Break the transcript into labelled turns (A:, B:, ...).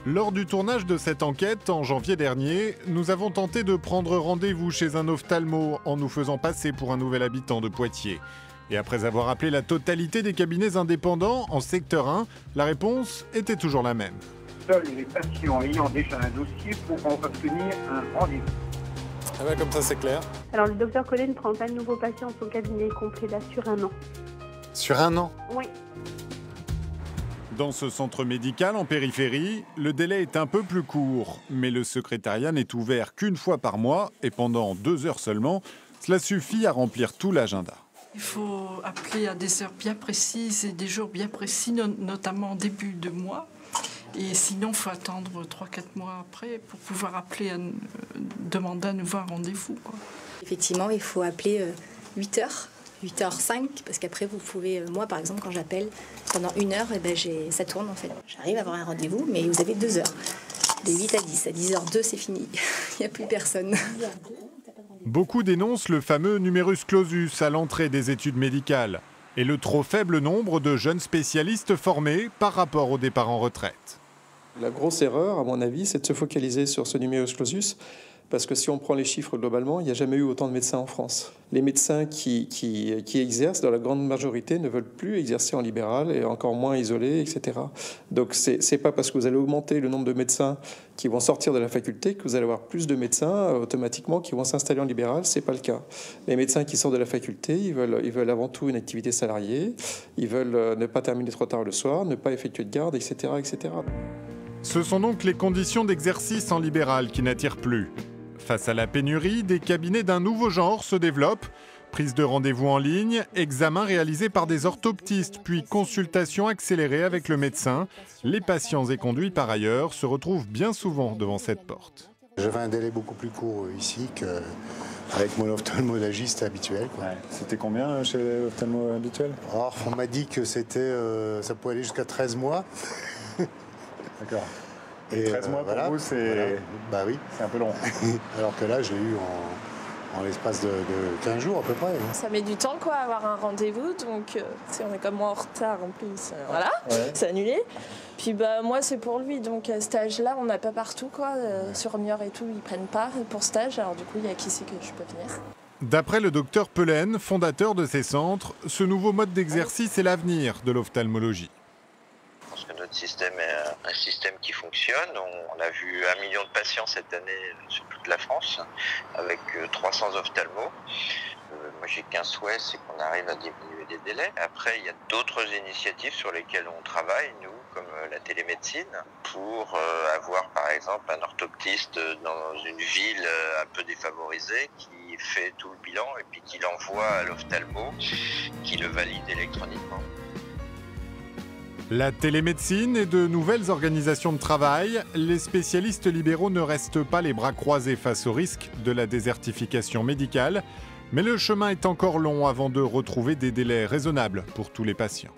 A: Lors du tournage de cette enquête, en janvier dernier, nous avons tenté de prendre rendez-vous chez un ophtalmo en nous faisant passer pour un nouvel habitant de Poitiers. Et après avoir appelé la totalité des cabinets indépendants en secteur 1, la réponse était toujours la même.
B: Seuls les patients ayant déjà un dossier pourront obtenir un rendez-vous.
A: Ah bah comme ça c'est clair.
C: Alors le docteur Collet ne prend pas de nouveaux patients, son cabinet est complet là sur un an.
A: Sur un an?
C: Oui.
A: Dans ce centre médical en périphérie, le délai est un peu plus court, mais le secrétariat n'est ouvert qu'une fois par mois et pendant 2 heures seulement, cela suffit à remplir tout l'agenda.
D: Il faut appeler à des heures bien précises et des jours bien précis, notamment en début de mois. Et sinon, il faut attendre 3-4 mois après pour pouvoir appeler, demander à nouveau un rendez-vous.
E: Effectivement, il faut appeler 8 heures. 8h05, parce qu'après vous pouvez, moi par exemple quand j'appelle pendant 1 heure, et ben ça tourne en fait. J'arrive à avoir un rendez-vous, mais vous avez 2 heures. De 8 à 10, à 10h02 c'est fini, il n'y a plus personne.
A: Beaucoup dénoncent le fameux numerus clausus à l'entrée des études médicales et le trop faible nombre de jeunes spécialistes formés par rapport au départ en retraite.
F: La grosse erreur, à mon avis, c'est de se focaliser sur ce numerus clausus. Parce que si on prend les chiffres globalement, il n'y a jamais eu autant de médecins en France. Les médecins qui exercent, dans la grande majorité, ne veulent plus exercer en libéral et encore moins isolés, etc. Donc c'est pas parce que vous allez augmenter le nombre de médecins qui vont sortir de la faculté que vous allez avoir plus de médecins automatiquement qui vont s'installer en libéral. C'est pas le cas. Les médecins qui sortent de la faculté, ils veulent avant tout une activité salariée, ils veulent ne pas terminer trop tard le soir, ne pas effectuer de garde, etc., etc.
A: Ce sont donc les conditions d'exercice en libéral qui n'attirent plus. Face à la pénurie, des cabinets d'un nouveau genre se développent. Prise de rendez-vous en ligne, examen réalisé par des orthoptistes, puis consultation accélérée avec le médecin. Les patients et conduits par ailleurs se retrouvent bien souvent devant cette porte.
G: J'avais un délai beaucoup plus court ici qu'avec mon ophtalmologiste habituel.
H: Ouais. C'était combien chez l'ophtalmo habituel?
G: On m'a dit que ça pouvait aller jusqu'à 13 mois.
H: D'accord. Et 13 mois pour vous, c'est
G: voilà. Bah oui.
H: C'est un peu long.
G: Alors que là, je l'ai eu en l'espace de 15 jours à peu près.
I: Ça met du temps à avoir un rendez-vous, donc si on est comme moi en retard en plus, voilà, ouais. C'est annulé. Puis moi c'est pour lui, donc à cet âge-là, on n'a pas partout sur Niort et tout, ils prennent pas pour stage, alors du coup il y a qui c'est que je peux venir.
A: D'après le docteur Pelen, fondateur de ces centres, ce nouveau mode d'exercice est l'avenir de l'ophtalmologie.
J: Parce que notre système est un système qui fonctionne. On a vu 1 million de patients cette année sur toute la France, avec 300 ophtalmos. Moi, j'ai qu'un souhait, c'est qu'on arrive à diminuer les délais. Après, il y a d'autres initiatives sur lesquelles on travaille, nous, comme la télémédecine, pour avoir, par exemple, un orthoptiste dans une ville un peu défavorisée qui fait tout le bilan et puis qui l'envoie à l'ophtalmo, qui le valide électroniquement.
A: La télémédecine et de nouvelles organisations de travail, les spécialistes libéraux ne restent pas les bras croisés face au risque de la désertification médicale, mais le chemin est encore long avant de retrouver des délais raisonnables pour tous les patients.